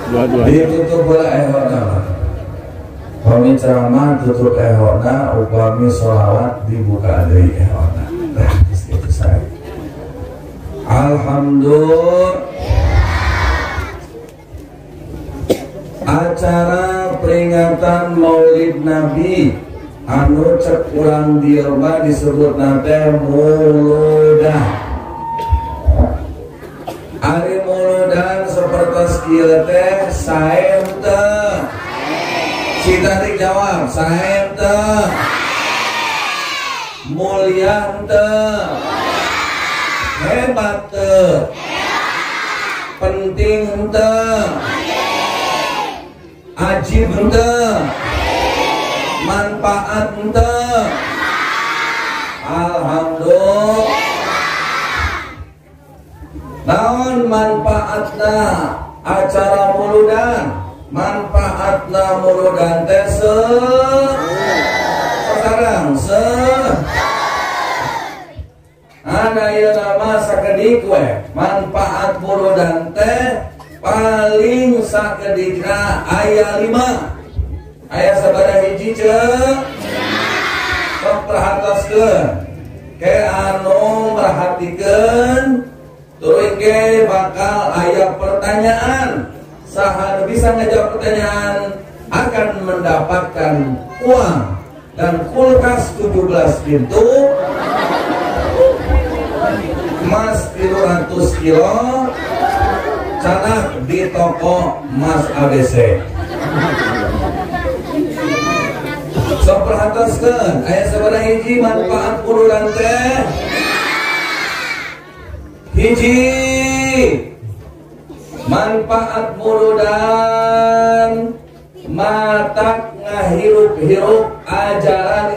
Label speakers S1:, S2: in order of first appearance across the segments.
S1: Dua-duanya. Ditutup bola ehona. Upami ceramah tutup ehona, upami sholawat dibuka dari ehona. Nah, itu saya. Alhamdulillah. Acara peringatan Maulid Nabi anu cek urang dieu mah disebut nate muludan. Ari muludan sapertos kieu teh sae teh. Cita dijawab sae teh. Mulia teh. Hebat teh. Penting teh. Ajib teh. Manfaat teh. Alhamdulillah. Naon manfaatna acara muludan? Manfaatna muludan teh sekarang ada ieu nama sakedik we. Manfaat muludan teh paling sakedikna aya 5. Aya sabaraha hiji ceuk? Sok perhatoskeun. Ke anu merhatikeun tuluy ge bakal aya pertanyaan. Saha bisa ngajawab pertanyaan akan mendapatkan uang dan kulkas 17 pintu, emas 300 kilo, canak di toko emas ABC. So perhatoskeun aya sabaraha hiji manfaat muludan teh? Hiji manfaat muludan matak ngahirup-hirup ajaran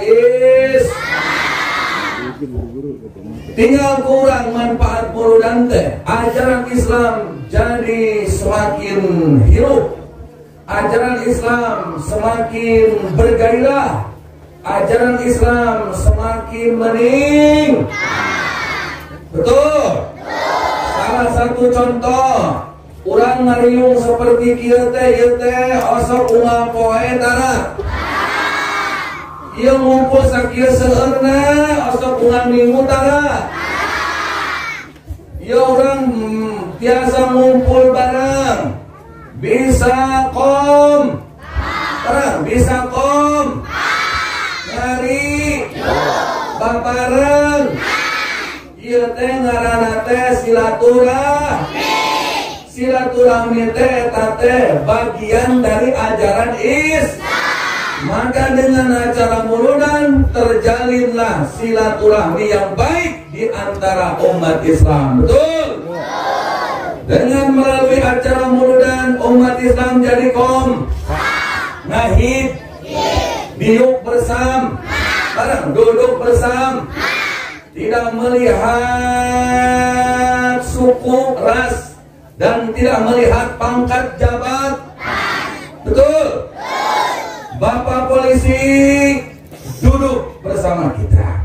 S1: tinggal kurang manfaat muludan teh ajaran Islam jadi semakin hirup, ajaran Islam semakin bergairah, ajaran Islam semakin mening. Betul. Salah satu contoh urang ngariung seperti kieu teh osok unggal poe tara. Ieu ngumpul sakieu seueurna osok unggal minggu tara. Ieu urang biasa ngumpul bareng. Bisa kom. Tara, bisa kom. Ngari. Babareng. Ieu teh ngaranna teh silaturahmi. Silaturahmi teh bagian dari ajaran Islam. Maka dengan acara muludan terjalinlah silaturahmi yang baik di antara umat Islam. Betul? Dengan melalui acara muludan umat Islam jadi ngahid, diuk bersam, bareng duduk bersam. Tidak melihat suku, ras, dan tidak melihat pangkat jabat. Betul? Bapak polisi duduk bersama kita.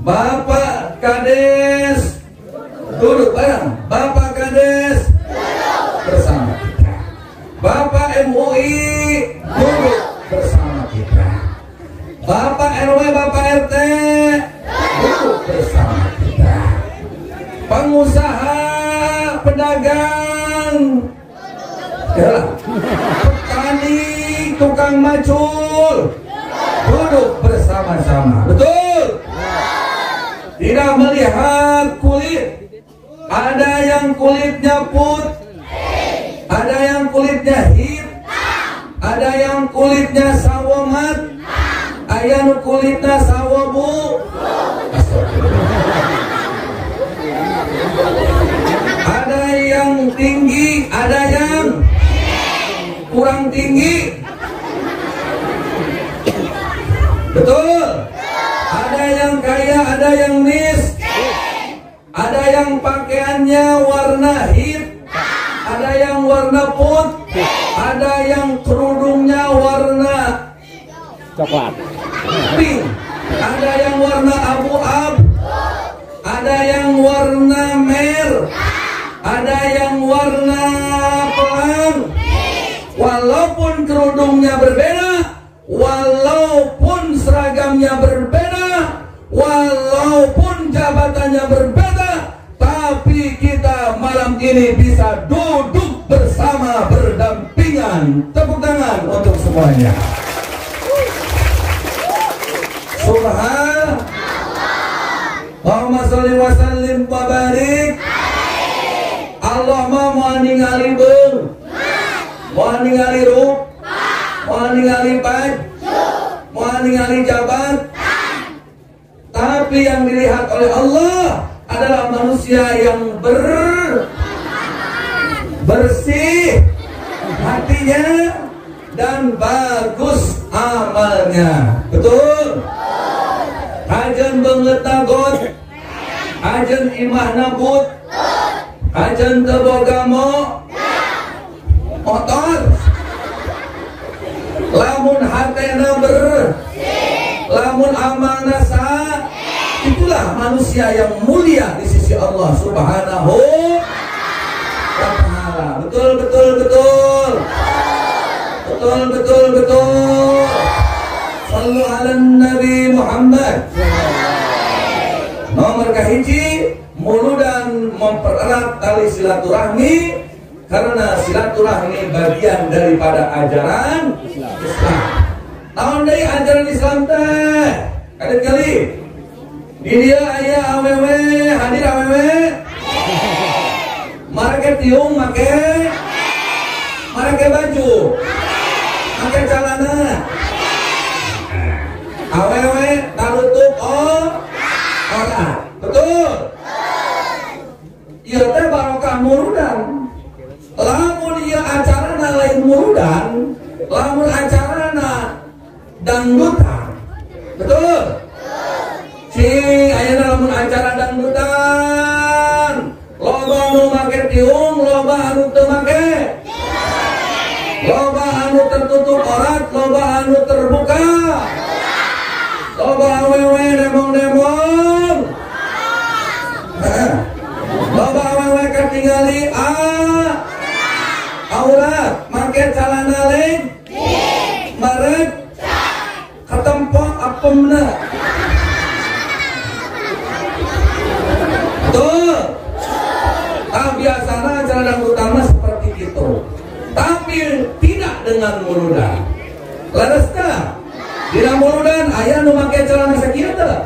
S1: Bapak kades duduk bareng. Bapak kades duduk bersama kita. Bapak MUI duduk bersama kita. Bapak RW, Bapak RT duduk bersama kita. Pengusaha, pedagang, petani, tukang macul duduk bersama-sama. Betul? Tidak melihat kulit. Ada yang kulitnya putih, ada yang kulitnya hitam, ada yang kulitnya sawo mat, aya nu kulitna sawo bu. Ada yang tinggi, ada yang kurang tinggi. Betul? Ada yang kaya, ada yang miskin. Ada yang pakaiannya warna hitam, ada yang warna putih, ada yang kerudungnya warna
S2: coklat,
S1: pink, ada yang warna abu-abu, ada yang warna merah, Ada yang warna pelang. Walaupun kerudungnya berbeda, walaupun seragamnya berbeda, walaupun jabatannya berbeda, tapi kita malam ini bisa duduk bersama berdampingan. Tepuk tangan untuk semuanya. Subhanallah. Allahumma sholli wa sallim wa barik. Allah mau ningali beung, mau ningali ruh, mau ningali baj, mau ningali jabat. Tapi yang dilihat oleh Allah adalah manusia yang bersih hatinya dan bagus amalnya. Betul? Ajen banget nagot, ajen imah nabut, ajen tebogamo motor, lamun hatena lamun amal nasa, itulah manusia yang mulia di sisi Allah Subhanahu wa ta'ala. Betul, betul, betul. Betul, betul, betul. Sallu ala Nabi Muhammad. Nomor kahiji, muludan mempererat tali silaturahmi, karena silaturahmi bagian daripada ajaran Islam. Tahun dari ajaran Islam teh, kali di dia ayah awewe, hadir awewe, marake tiung, marake baju, make celana, awewe tarutuk orang, betul? Iya teh barokah murudan. Lamun ieu acarana lain murudan, lamun acarana dangdutan, betul? Cing, ayeuna lamun acara dangdutan, loba anu make tiung, loba anu teu make, loba anu tertutup aurat, loba anu terbuka, loba awewe demong-demong, loba awewe katingali aurat, make calana leung, marek katempok apemna. Tuh, biasanya acara dangdutan mah seperti itu, tapi tidak dengan muludan. Larasna, dina muludan aya nu make celana sakieu teh,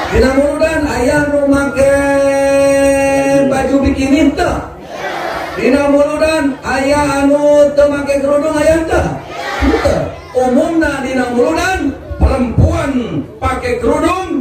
S1: dina muludan aya nu make baju bikini teh, dina muludan aya anu teu make kerudung aya teh. Umumna dina muludan perempuan pakai kerudung,